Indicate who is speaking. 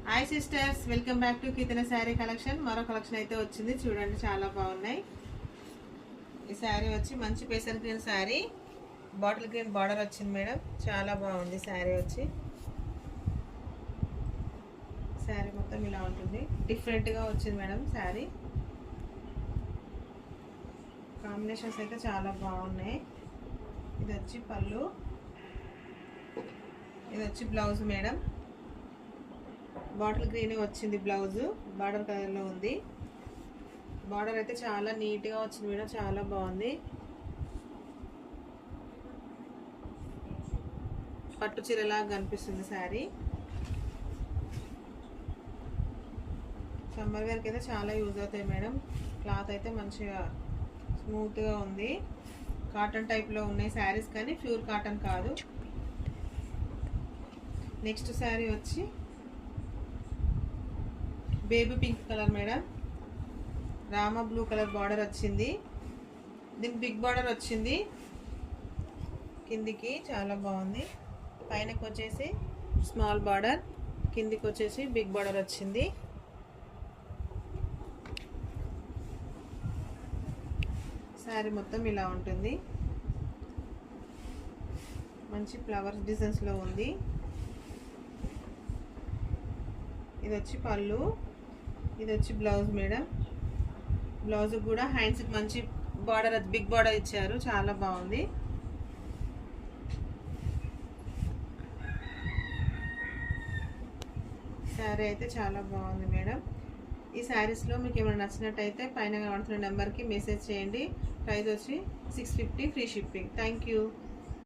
Speaker 1: Hi sisters, welcome back to Keerthana sari collection. మరో collection అయితే వచ్చింది చూడండి, చాలా బాగున్నాయి. ఈ శారీ వచ్చి మంచి pacer green sari, bottle green border వచ్చింది మేడం. చాలా బాగుంది శారీ వచ్చి. శారీ మొత్తం ఇలా ఉంటుంది, డిఫరెంట్గా వచ్చింది మేడం శారీ. కాంబినేషన్స్ అయితే చాలా బాగున్నాయి. ఇది వచ్చి పళ్ళు, ఇది వచ్చి బ్లౌజ్ మేడం. బాటిల్ గ్రీన్ వచ్చింది బ్లౌజ్, బార్డర్ కలర్లో ఉంది. బార్డర్ అయితే చాలా నీట్గా వచ్చింది మేడం, చాలా బాగుంది. పట్టు చీరలాగా కనిపిస్తుంది శారీ. సమ్మర్ వేర్కి అయితే చాలా యూజ్ అవుతాయి మేడం. క్లాత్ అయితే మంచిగా స్మూత్గా ఉంది. కాటన్ టైప్లో ఉన్నాయి శారీస్, కానీ ప్యూర్ కాటన్ కాదు. నెక్స్ట్ శారీ వచ్చి baby pink colour madam. Rama blue colour border వచ్చింది. దీనికి బిగ్ బార్డర్ వచ్చింది కిందికి, చాలా బాగుంది. పైనకి వచ్చేసి స్మాల్ బార్డర్, కిందికి వచ్చేసి బిగ్ బార్డర్ వచ్చింది. శారీ మొత్తం ఇలా ఉంటుంది. మంచి ఫ్లవర్స్ డిజైన్స్లో ఉంది. ఇది వచ్చి పళ్ళు, ఇది వచ్చి బ్లౌజ్ మేడం. బ్లౌజ్ కూడా హ్యాండ్స్కి మంచి బార్డర్, బిగ్ బార్డర్ ఇచ్చారు, చాలా బాగుంది. శారీ అయితే చాలా బాగుంది మేడం. ఈ శారీస్లో మీకు ఏమైనా నచ్చినట్టయితే పైన కనబడుతున్న నెంబర్కి మెసేజ్ చేయండి. ప్రైస్ వచ్చి 650, ఫ్రీ షిప్పింగ్. Thank you.